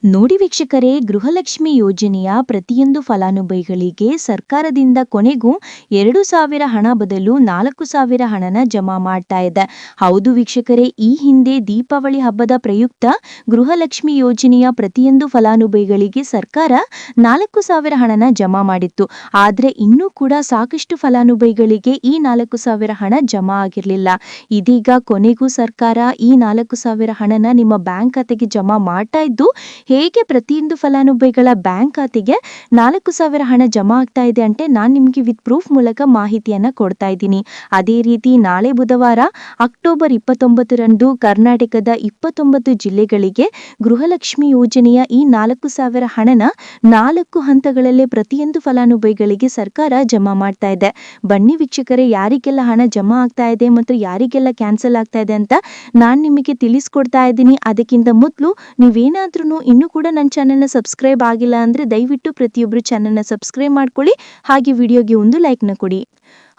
ನೋಡಿ ವೀಕ್ಷಕರೇ, ಗೃಹಲಕ್ಷ್ಮಿ ಯೋಜನೆಯ ಪ್ರತಿಯೊಂದು ಫಲಾನುಭವಿಗಳಿಗೆ ಸರ್ಕಾರದಿಂದ ಕೊನೆಗೂ 2,000 ಹಣ ಬದಲು 4,000 ಹಣನ ಜಮಾ ಮಾಡ್ತಾ ಇದೆ. ಹೌದು ವೀಕ್ಷಕರೇ, ಈ ಹಿಂದೆ ದೀಪಾವಳಿ ಹಬ್ಬದ ಪ್ರಯುಕ್ತ ಗೃಹಲಕ್ಷ್ಮಿ ಯೋಜನೆಯ ಪ್ರತಿಯೊಂದು ಫಲಾನುಭವಿಗಳಿಗೆ ಸರ್ಕಾರ 4,000 ಹಣನ ಜಮಾ ಮಾಡಿತ್ತು. ಆದರೆ ಇನ್ನೂ ಕೂಡ ಸಾಕಷ್ಟು ಫಲಾನುಭವಿಗಳಿಗೆ ಈ 4,000 ಹಣ ಜಮಾ ಆಗಿರಲಿಲ್ಲ. ಇದೀಗ ಕೊನೆಗೂ ಸರ್ಕಾರ ಈ 4,000 ಹಣನ ನಿಮ್ಮ ಬ್ಯಾಂಕ್ ಖಾತೆಗೆ ಜಮಾ ಮಾಡ್ತಾ ಇದ್ದು, ಹೇಗೆ ಪ್ರತಿಯೊಂದು ಫಲಾನುಭವಿಗಳ ಬ್ಯಾಂಕ್ ಖಾತೆಗೆ 4,000 ಹಣ ಜಮಾ ಆಗ್ತಾ ಇದೆ ಅಂತ ನಾನು ನಿಮಗೆ ವಿತ್ ಪ್ರೂಫ್ ಮೂಲಕ ಮಾಹಿತಿಯನ್ನ ಕೊಡ್ತಾ ಇದ್ದೀನಿ. ಅದೇ ರೀತಿ ನಾಳೆ ಬುಧವಾರ ಅಕ್ಟೋಬರ್ 29ರಂದು ಕರ್ನಾಟಕದ 29 ಜಿಲ್ಲೆಗಳಿಗೆ ಗೃಹಲಕ್ಷ್ಮಿ ಯೋಜನೆಯ ಈ 4,000 ಹಣನ 4 ಹಂತಗಳಲ್ಲೇ ಪ್ರತಿಯೊಂದು ಫಲಾನುಭವಿಗಳಿಗೆ ಸರ್ಕಾರ ಜಮಾ ಮಾಡ್ತಾ ಇದೆ. ಬನ್ನಿ ವೀಕ್ಷಕರೇ, ಯಾರಿಗೆಲ್ಲ ಹಣ ಜಮಾ ಆಗ್ತಾ ಇದೆ ಮತ್ತು ಯಾರಿಗೆಲ್ಲ ಕ್ಯಾನ್ಸಲ್ ಆಗ್ತಾ ಇದೆ ಅಂತ ನಾನು ನಿಮಗೆ ತಿಳಿಸ್ಕೊಡ್ತಾ ಇದ್ದೀನಿ. ಅದಕ್ಕಿಂತ ಮೊದಲು ನೀವೇನಾದ್ರೂ ಇನ್ನೂ ಕೂಡ ನನ್ನ ಚಾನೆಲ್ನ ಸಬ್ಸ್ಕ್ರೈಬ್ ಆಗಿಲ್ಲ ಅಂದ್ರೆ ದಯವಿಟ್ಟು ಪ್ರತಿಯೊಬ್ಬರು ಚಾನೆಲ್ನ ಸಬ್ಸ್ಕ್ರೈಬ್ ಮಾಡ್ಕೊಳ್ಳಿ, ಹಾಗೆ ವಿಡಿಯೋಗೆ ಒಂದು ಲೈಕ್ನ ಕೊಡಿ.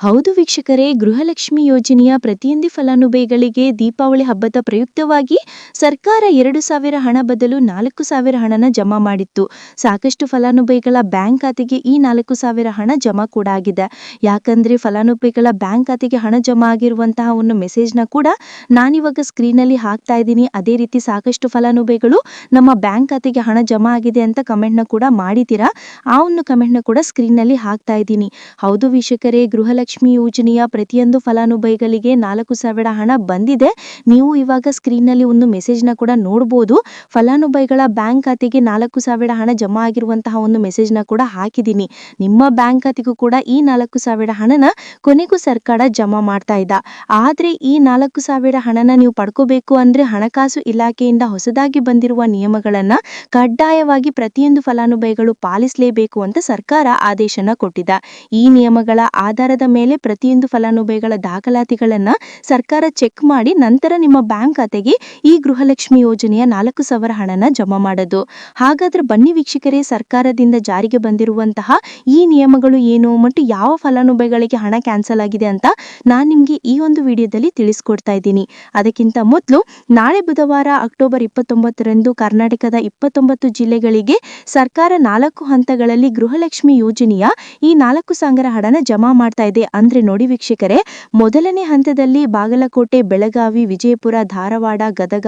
ಹೌದು ವೀಕ್ಷಕರೇ, ಗೃಹಲಕ್ಷ್ಮಿ ಯೋಜನೆಯ ಪ್ರತಿಯೊಂದು ಫಲಾನುಭವಿಗಳಿಗೆ ದೀಪಾವಳಿ ಹಬ್ಬದ ಪ್ರಯುಕ್ತವಾಗಿ ಸರ್ಕಾರ 2,000 ಹಣ ಬದಲು 4,000 ಹಣನ ಜಮಾ ಮಾಡಿತ್ತು. ಸಾಕಷ್ಟು ಫಲಾನುಭವಿಗಳ ಬ್ಯಾಂಕ್ ಖಾತೆಗೆ ಈ 4,000 ಹಣ ಜಮಾ ಕೂಡ ಆಗಿದೆ. ಯಾಕಂದ್ರೆ ಫಲಾನುಭವಿಗಳ ಬ್ಯಾಂಕ್ ಖಾತೆಗೆ ಹಣ ಜಮಾ ಆಗಿರುವಂತಹ ಒಂದು ಮೆಸೇಜ್ನ ಕೂಡ ನಾನಿವಾಗ ಸ್ಕ್ರೀನಲ್ಲಿ ಹಾಕ್ತಾ ಇದ್ದೀನಿ. ಅದೇ ರೀತಿ ಸಾಕಷ್ಟು ಫಲಾನುಭವಿಗಳು ನಮ್ಮ ಬ್ಯಾಂಕ್ ಖಾತೆಗೆ ಹಣ ಜಮಾ ಆಗಿದೆ ಅಂತ ಕಮೆಂಟ್ನ ಕೂಡ ಮಾಡಿದ್ದೀರಾ. ಆ ಒಂದು ಕಮೆಂಟ್ನ ಕೂಡ ಸ್ಕ್ರೀನ್ನಲ್ಲಿ ಹಾಕ್ತಾ ಇದ್ದೀನಿ. ಹೌದು ವೀಕ್ಷಕರೇ, ಗೃಹಲಕ್ಷ್ಮಿ ಯೋಜನೆಯ ಪ್ರತಿಯೊಂದು ಫಲಾನುಭವಿಗಳಿಗೆ 4,000 ಹಣ ಬಂದಿದೆ. ನೀವು ಇವಾಗ ಸ್ಕ್ರೀನ್ನಲ್ಲಿ ಒಂದು ಮೆಸೇಜ್ನ ಕೂಡ ನೋಡಬಹುದು. ಫಲಾನುಭವಿಗಳ ಬ್ಯಾಂಕ್ ಖಾತೆಗೆ 4,000 ಹಣ ಜಮಾ ಆಗಿರುವಂತಹ ಒಂದು ಮೆಸೇಜ್ನ ಕೂಡ ಹಾಕಿದ್ದೀನಿ. ನಿಮ್ಮ ಬ್ಯಾಂಕ್ ಖಾತೆಗೂ ಕೂಡ ಈ 4,000 ಹಣನ ಕೊನೆಗೂ ಸರ್ಕಾರ ಜಮಾ ಮಾಡ್ತಾ ಇದ್ದ. ಆದ್ರೆ ಈ 4,000 ಹಣನ ನೀವು ಪಡ್ಕೋಬೇಕು ಅಂದ್ರೆ ಹಣಕಾಸು ಇಲಾಖೆಯಿಂದ ಹೊಸದಾಗಿ ಬಂದಿರುವ ನಿಯಮಗಳನ್ನ ಕಡ್ಡಾಯವಾಗಿ ಪ್ರತಿಯೊಂದು ಫಲಾನುಭವಿಗಳು ಪಾಲಿಸಲೇಬೇಕು ಅಂತ ಸರ್ಕಾರ ಆದೇಶನ ಕೊಟ್ಟಿದೆ. ಈ ನಿಯಮಗಳ ಆಧಾರದ ಮೇಲೆ ಪ್ರತಿಯೊಂದು ಫಲಾನುಭವಿಗಳ ದಾಖಲಾತಿಗಳನ್ನ ಸರ್ಕಾರ ಚೆಕ್ ಮಾಡಿ ನಂತರ ನಿಮ್ಮ ಬ್ಯಾಂಕ್ ಖಾತೆಗೆ ಈ ಗೃಹಲಕ್ಷ್ಮಿ ಯೋಜನೆಯ 4,000 ಹಣನ ಜಮಾ ಮಾಡೋದು. ಹಾಗಾದ್ರೆ ಬನ್ನಿ ವೀಕ್ಷಕರೇ, ಸರ್ಕಾರದಿಂದ ಜಾರಿಗೆ ಬಂದಿರುವಂತಹ ಈ ನಿಯಮಗಳು ಏನು ಮತ್ತು ಯಾವ ಫಲಾನುಭವಿಗಳಿಗೆ ಹಣ ಕ್ಯಾನ್ಸಲ್ ಆಗಿದೆ ಅಂತ ನಾನು ನಿಮ್ಗೆ ಈ ಒಂದು ವಿಡಿಯೋದಲ್ಲಿ ತಿಳಿಸ್ಕೊಡ್ತಾ ಇದ್ದೀನಿ. ಅದಕ್ಕಿಂತ ಮೊದಲು ನಾಳೆ ಬುಧವಾರ ಅಕ್ಟೋಬರ್ 29ರಂದು ಕರ್ನಾಟಕದ 29 ಜಿಲ್ಲೆಗಳಿಗೆ ಸರ್ಕಾರ 4 ಹಂತಗಳಲ್ಲಿ ಗೃಹಲಕ್ಷ್ಮಿ ಯೋಜನೆಯ ಈ 4,000 ಹಣನ ಜಮಾ ಮಾಡ್ತಾ ಇದೆ. ಅಂದ್ರೆ ನೋಡಿ ವೀಕ್ಷಕರೇ, ಮೊದಲನೇ ಹಂತದಲ್ಲಿ ಬಾಗಲಕೋಟೆ, ಬೆಳಗಾವಿ, ವಿಜಯಪುರ, ಧಾರವಾಡ, ಗದಗ,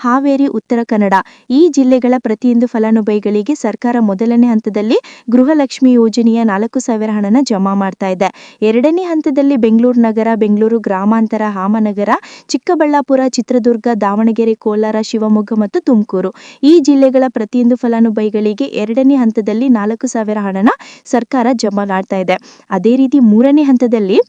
ಹಾವೇರಿ, ಉತ್ತರ ಕನ್ನಡ ಈ ಜಿಲ್ಲೆಗಳ ಪ್ರತಿಯೊಂದು ಫಲಾನುಭವಿಗಳಿಗೆ ಸರ್ಕಾರ ಮೊದಲನೇ ಹಂತದಲ್ಲಿ ಗೃಹಲಕ್ಷ್ಮಿ ಯೋಜನೆಯ 4,000 ಹಣನ ಜಮಾ ಮಾಡ್ತಾ ಇದೆ. ಎರಡನೇ ಹಂತದಲ್ಲಿ ಬೆಂಗಳೂರು ನಗರ, ಬೆಂಗಳೂರು ಗ್ರಾಮಾಂತರ, ರಾಮನಗರ, ಚಿಕ್ಕಬಳ್ಳಾಪುರ, ಚಿತ್ರದುರ್ಗ, ದಾವಣಗೆರೆ, ಕೋಲಾರ, ಶಿವಮೊಗ್ಗ ಮತ್ತು ತುಮಕೂರು ಈ ಜಿಲ್ಲೆಗಳ ಪ್ರತಿಯೊಂದು ಫಲಾನುಭವಿಗಳಿಗೆ ಎರಡನೇ ಹಂತದಲ್ಲಿ 4,000 ಹಣನ ಸರ್ಕಾರ ಜಮಾ ಮಾಡ್ತಾ ಇದೆ. ಅದೇ ರೀತಿ ಮೂರನೇ ಹಂತದಲ್ಲಿ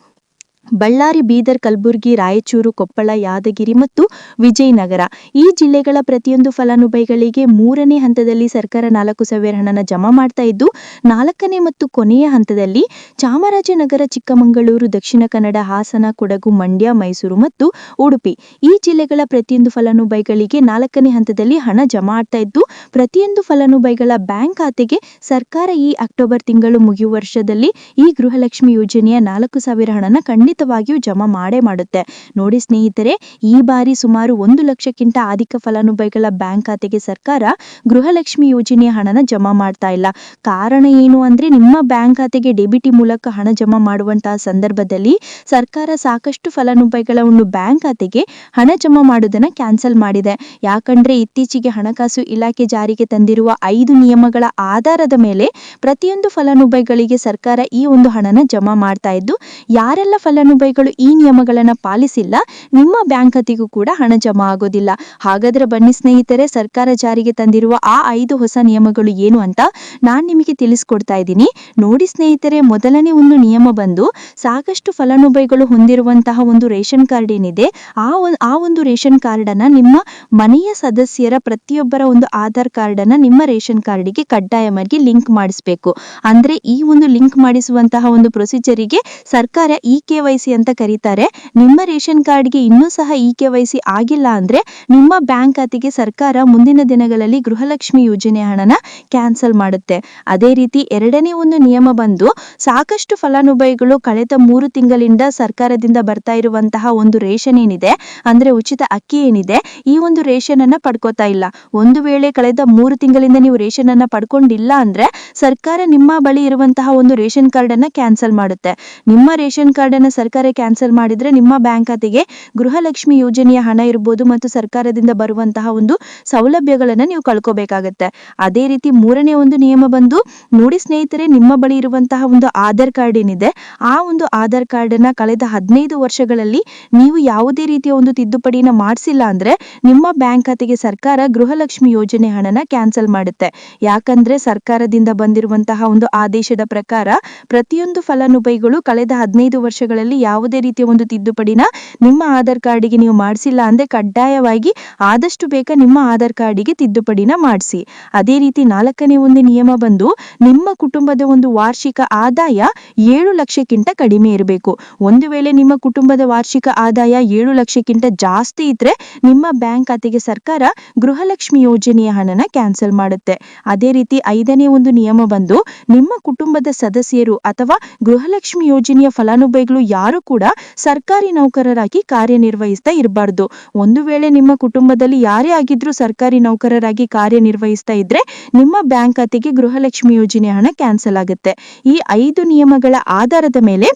ಬಳ್ಳಾರಿ, ಬೀದರ್, ಕಲಬುರಗಿ, ರಾಯಚೂರು, ಕೊಪ್ಪಳ, ಯಾದಗಿರಿ ಮತ್ತು ವಿಜಯನಗರ ಈ ಜಿಲ್ಲೆಗಳ ಪ್ರತಿಯೊಂದು ಫಲಾನುಭವಿಗಳಿಗೆ ಮೂರನೇ ಹಂತದಲ್ಲಿ ಸರ್ಕಾರ 4,000 ಹಣನ ಜಮಾ ಮಾಡ್ತಾ ಇದ್ದು, ನಾಲ್ಕನೇ ಮತ್ತು ಕೊನೆಯ ಹಂತದಲ್ಲಿ ಚಾಮರಾಜನಗರ, ಚಿಕ್ಕಮಗಳೂರು, ದಕ್ಷಿಣ ಕನ್ನಡ, ಹಾಸನ, ಕೊಡಗು, ಮಂಡ್ಯ, ಮೈಸೂರು ಮತ್ತು ಉಡುಪಿ ಈ ಜಿಲ್ಲೆಗಳ ಪ್ರತಿಯೊಂದು ಫಲಾನುಭವಿಗಳಿಗೆ ನಾಲ್ಕನೇ ಹಂತದಲ್ಲಿ ಹಣ ಜಮಾ ಆಗ್ತಾ ಇದ್ದು, ಪ್ರತಿಯೊಂದು ಫಲಾನುಭವಿಗಳ ಬ್ಯಾಂಕ್ ಖಾತೆಗೆ ಸರ್ಕಾರ ಈ ಅಕ್ಟೋಬರ್ ತಿಂಗಳು ಮುಗಿಯುವ ವರ್ಷದಲ್ಲಿ ಈ ಗೃಹಲಕ್ಷ್ಮಿ ಯೋಜನೆಯ 4,000 ಹಣನ ಖಂಡಿತವಾಗಿಯೂ ಜಮಾ ಮಾಡೇ ಮಾಡುತ್ತೆ. ನೋಡಿ ಸ್ನೇಹಿತರೆ, ಈ ಬಾರಿ ಸುಮಾರು 1 ಲಕ್ಷಕ್ಕಿಂತ ಅಧಿಕ ಫಲಾನುಭವಿಗಳ ಬ್ಯಾಂಕ್ ಖಾತೆಗೆ ಸರ್ಕಾರ ಗೃಹಲಕ್ಷ್ಮಿ ಯೋಜನೆಯ ಹಣನ ಜಮಾ ಮಾಡ್ತಾ ಇಲ್ಲ. ಕಾರಣ ಏನು ಅಂದ್ರೆ, ನಿಮ್ಮ ಬ್ಯಾಂಕ್ ಖಾತೆಗೆ ಡೆಬಿಟಿ ಮೂಲಕ ಹಣ ಜಮಾ ಮಾಡುವಂತಹ ಸಂದರ್ಭದಲ್ಲಿ ಸರ್ಕಾರ ಸಾಕಷ್ಟು ಫಲಾನುಭವಿಗಳ ಒಂದು ಬ್ಯಾಂಕ್ ಖಾತೆಗೆ ಹಣ ಜಮಾ ಮಾಡುವುದನ್ನ ಕ್ಯಾನ್ಸಲ್ ಮಾಡಿದೆ. ಯಾಕಂದ್ರೆ ಇತ್ತೀಚೆಗೆ ಹಣಕಾಸು ಇಲಾಖೆ ಜಾರಿಗೆ ತಂದಿರುವ 5 ನಿಯಮಗಳ ಆಧಾರದ ಮೇಲೆ ಪ್ರತಿಯೊಂದು ಫಲಾನುಭವಿಗಳಿಗೆ ಸರ್ಕಾರ ಈ ಒಂದು ಹಣನ ಜಮಾ ಮಾಡ್ತಾ ಇದ್ದು, ಯಾರೆಲ್ಲ ಫಲಾನುಭವಿಗಳು ಈ ನಿಯಮಗಳನ್ನ ಪಾಲಿಸಿಲ್ಲ ನಿಮ್ಮ ಬ್ಯಾಂಕ್ ಖಾತೆಗೂ ಕೂಡ ಹಣ ಜಮಾ ಆಗೋದಿಲ್ಲ. ಹಾಗಾದ್ರೆ ಬನ್ನಿ ಸ್ನೇಹಿತರೆ, ಸರ್ಕಾರ ಜಾರಿಗೆ ತಂದಿರುವ ಆ 5 ಹೊಸ ನಿಯಮಗಳು ಏನು ಅಂತ ನಾನು ನಿಮಗೆ ತಿಳಿಸ್ಕೊಡ್ತಾ ಇದ್ದೀನಿ. ನೋಡಿ ಸ್ನೇಹಿತರೆ, ಮೊದಲನೇ ಒಂದು ನಿಯಮ ಬಂದು, ಸಾಕಷ್ಟು ಫಲಾನುಭವಿಗಳು ಹೊಂದಿರುವಂತಹ ಒಂದು ರೇಷನ್ ಕಾರ್ಡ್ ಏನಿದೆ ಆ ಒಂದು ರೇಷನ್ ಕಾರ್ಡ್ ಅನ್ನ ನಿಮ್ಮ ಮನೆಯ ಸದಸ್ಯರ ಪ್ರತಿಯೊಬ್ಬರ ಒಂದು ಆಧಾರ್ ಕಾರ್ಡ್ ಅನ್ನ ನಿಮ್ಮ ರೇಷನ್ ಕಾರ್ಡಿಗೆ ಕಡ್ಡಾಯವಾಗಿ ಲಿಂಕ್ ಮಾಡಿಸಬೇಕು. ಅಂದ್ರೆ ಈ ಒಂದು ಲಿಂಕ್ ಮಾಡಿಸುವಂತಹ ಒಂದು ಪ್ರೊಸೀಜರಿಗೆ ಸರ್ಕಾರ KYC KYC ಅಂತ ಕರೀತಾರೆ. ನಿಮ್ಮ ರೇಷನ್ ಕಾರ್ಡ್ಗೆ ಇನ್ನೂ ಸಹ KYC ಆಗಿಲ್ಲ ಅಂದ್ರೆ ನಿಮ್ಮ ಬ್ಯಾಂಕ್ ಖಾತೆಗೆ ಸರ್ಕಾರ ಮುಂದಿನ ದಿನಗಳಲ್ಲಿ ಗೃಹಲಕ್ಷ್ಮಿ ಯೋಜನೆ ಹಣನ ಕ್ಯಾನ್ಸಲ್ ಮಾಡುತ್ತೆ. ಅದೇ ರೀತಿ ಎರಡನೇ ಒಂದು ನಿಯಮ ಬಂದು, ಸಾಕಷ್ಟು ಫಲಾನುಭವಿಗಳು ಕಳೆದ 3 ತಿಂಗಳಿಂದ ಸರ್ಕಾರದಿಂದ ಬರ್ತಾ ಇರುವಂತಹ ಒಂದು ರೇಷನ್ ಏನಿದೆ ಅಂದ್ರೆ ಉಚಿತ ಅಕ್ಕಿ ಏನಿದೆ, ಈ ಒಂದು ರೇಷನ್ ಅನ್ನ ಪಡ್ಕೋತಾ ಇಲ್ಲ. ಒಂದು ವೇಳೆ ಕಳೆದ 3 ತಿಂಗಳಿಂದ ನೀವು ರೇಷನ್ ಅನ್ನ ಪಡ್ಕೊಂಡಿಲ್ಲ ಅಂದ್ರೆ ಸರ್ಕಾರ ನಿಮ್ಮ ಬಳಿ ಇರುವಂತಹ ಒಂದು ರೇಷನ್ ಕಾರ್ಡ್ ಅನ್ನ ಕ್ಯಾನ್ಸಲ್ ಮಾಡುತ್ತೆ. ನಿಮ್ಮ ರೇಷನ್ ಕಾರ್ಡ್ ಅನ್ನ ಸರ್ಕಾರ ಕ್ಯಾನ್ಸಲ್ ಮಾಡಿದ್ರೆ ನಿಮ್ಮ ಬ್ಯಾಂಕ್ ಖಾತೆಗೆ ಗೃಹಲಕ್ಷ್ಮಿ ಯೋಜನೆಯ ಹಣ ಇರ್ಬೋದು ಮತ್ತು ಸರ್ಕಾರದಿಂದ ಬರುವಂತಹ ಒಂದು ಸೌಲಭ್ಯಗಳನ್ನ ನೀವು ಕಳ್ಕೋಬೇಕಾಗತ್ತೆ. ಅದೇ ರೀತಿ ಮೂರನೇ ಒಂದು ನಿಯಮ ಬಂದು, ನೋಡಿ ಸ್ನೇಹಿತರೆ, ನಿಮ್ಮ ಬಳಿ ಇರುವಂತಹ ಒಂದು ಆಧಾರ್ ಕಾರ್ಡ್ ಏನಿದೆ, ಆ ಒಂದು ಆಧಾರ್ ಕಾರ್ಡ್ ಅನ್ನ ಕಳೆದ 15 ವರ್ಷಗಳಲ್ಲಿ ನೀವು ಯಾವುದೇ ರೀತಿಯ ಒಂದು ತಿದ್ದುಪಡಿನ ಮಾಡಿಸಿಲ್ಲ ಅಂದ್ರೆ ನಿಮ್ಮ ಬ್ಯಾಂಕ್ ಖಾತೆಗೆ ಸರ್ಕಾರ ಗೃಹಲಕ್ಷ್ಮಿ ಯೋಜನೆ ಹಣನ ಕ್ಯಾನ್ಸಲ್ ಮಾಡುತ್ತೆ. ಯಾಕಂದ್ರೆ ಸರ್ಕಾರದಿಂದ ಬಂದಿರುವಂತಹ ಒಂದು ಆದೇಶದ ಪ್ರಕಾರ ಪ್ರತಿಯೊಂದು ಫಲಾನುಭವಿಗಳು ಕಳೆದ 15 ವರ್ಷಗಳಲ್ಲಿ ಯಾವುದೇ ರೀತಿಯ ಒಂದು ತಿದ್ದುಪಡಿನ ನಿಮ್ಮ ಆಧಾರ್ ಕಾರ್ಡಿಗೆ ನೀವು ಮಾಡಿಸಿಲ್ಲ ಅಂದ್ರೆ ಕಡ್ಡಾಯವಾಗಿ ಆದಷ್ಟು ಬೇಗ ನಿಮ್ಮ ಆಧಾರ್ ಕಾರ್ಡಿಗೆ ತಿದ್ದುಪಡಿನ ಮಾಡಿಸಿ. ಅದೇ ರೀತಿ 4ನೇ ಒಂದು ನಿಯಮ ಬಂದು, ನಿಮ್ಮ ಕುಟುಂಬದ ಒಂದು ವಾರ್ಷಿಕ ಆದಾಯ 7 ಲಕ್ಷಕ್ಕಿಂತ ಕಡಿಮೆ ಇರಬೇಕು. ಒಂದು ವೇಳೆ ನಿಮ್ಮ ಕುಟುಂಬದ ವಾರ್ಷಿಕ ಆದಾಯ 7 ಲಕ್ಷಕ್ಕಿಂತ ಜಾಸ್ತಿ ಇದ್ರೆ ನಿಮ್ಮ ಬ್ಯಾಂಕ್ ಖಾತೆಗೆ ಸರ್ಕಾರ ಗೃಹಲಕ್ಷ್ಮಿ ಯೋಜನೆಯ ಹಣನ ಕ್ಯಾನ್ಸಲ್ ಮಾಡುತ್ತೆ. ಅದೇ ರೀತಿ 5ನೇ ಒಂದು ನಿಯಮ ಬಂದು, ನಿಮ್ಮ ಕುಟುಂಬದ ಸದಸ್ಯರು ಅಥವಾ ಗೃಹಲಕ್ಷ್ಮಿ ಯೋಜನೆಯ ಫಲಾನುಭವಿಗಳು ಯಾರು ಕೂಡ ಸರ್ಕಾರಿ ನೌಕರರಾಗಿ ಕಾರ್ಯನಿರ್ವಹಿಸ್ತಾ ಇರಬಾರ್ದು. ಒಂದು ವೇಳೆ ನಿಮ್ಮ ಕುಟುಂಬದಲ್ಲಿ ಯಾರೇ ಆಗಿದ್ರೂ ಸರ್ಕಾರಿ ನೌಕರರಾಗಿ ಕಾರ್ಯನಿರ್ವಹಿಸ್ತಾ ಇದ್ರೆ ನಿಮ್ಮ ಬ್ಯಾಂಕ್ ಖಾತೆಗೆ ಗೃಹಲಕ್ಷ್ಮಿ ಯೋಜನೆ ಹಣ ಕ್ಯಾನ್ಸಲ್ ಆಗುತ್ತೆ. ಈ 5 ನಿಯಮಗಳ ಆಧಾರದ ಮೇಲೆ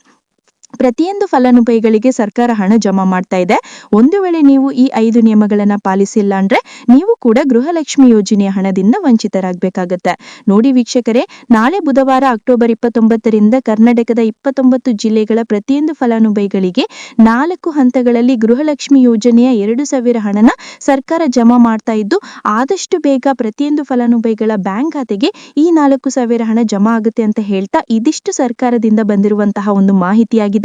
ಪ್ರತಿಯೊಂದು ಫಲಾನುಭವಿಗಳಿಗೆ ಸರ್ಕಾರ ಹಣ ಜಮಾ ಮಾಡ್ತಾ ಇದೆ. ಒಂದು ವೇಳೆ ನೀವು ಈ 5 ನಿಯಮಗಳನ್ನ ಪಾಲಿಸಿಲ್ಲ ಅಂದ್ರೆ ನೀವು ಕೂಡ ಗೃಹಲಕ್ಷ್ಮಿ ಯೋಜನೆಯ ಹಣದಿಂದ ವಂಚಿತರಾಗಬೇಕಾಗತ್ತೆ. ನೋಡಿ ವೀಕ್ಷಕರೇ, ನಾಳೆ ಬುಧವಾರ ಅಕ್ಟೋಬರ್ 29ರಿಂದ ಕರ್ನಾಟಕದ 29 ಜಿಲ್ಲೆಗಳ ಪ್ರತಿಯೊಂದು ಫಲಾನುಭವಿಗಳಿಗೆ 4 ಹಂತಗಳಲ್ಲಿ ಗೃಹಲಕ್ಷ್ಮಿ ಯೋಜನೆಯ 2,000 ಹಣನ ಸರ್ಕಾರ ಜಮಾ ಮಾಡ್ತಾ ಇದ್ದು, ಆದಷ್ಟು ಬೇಗ ಪ್ರತಿಯೊಂದು ಫಲಾನುಭವಿಗಳ ಬ್ಯಾಂಕ್ ಖಾತೆಗೆ ಈ 4,000 ಹಣ ಜಮಾ ಆಗುತ್ತೆ ಅಂತ ಹೇಳ್ತಾ, ಇದಿಷ್ಟು ಸರ್ಕಾರದಿಂದ ಬಂದಿರುವಂತಹ ಒಂದು ಮಾಹಿತಿಯಾಗಿದೆ.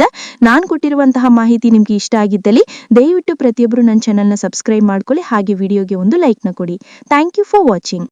ನಾನು ಕೊಟ್ಟಿರುವಂತಹ ಮಾಹಿತಿ ನಿಮ್ಗೆ ಇಷ್ಟ ಆಗಿದ್ದಲ್ಲಿ ದಯವಿಟ್ಟು ಪ್ರತಿಯೊಬ್ಬರು ನನ್ನ ಚಾನೆಲ್ನ ಸಬ್ಸ್ಕ್ರೈಬ್ ಮಾಡ್ಕೊಳ್ಳಿ, ಹಾಗೆ ವಿಡಿಯೋಗೆ ಒಂದು ಲೈಕ್ನ ಕೊಡಿ. Thank you for watching.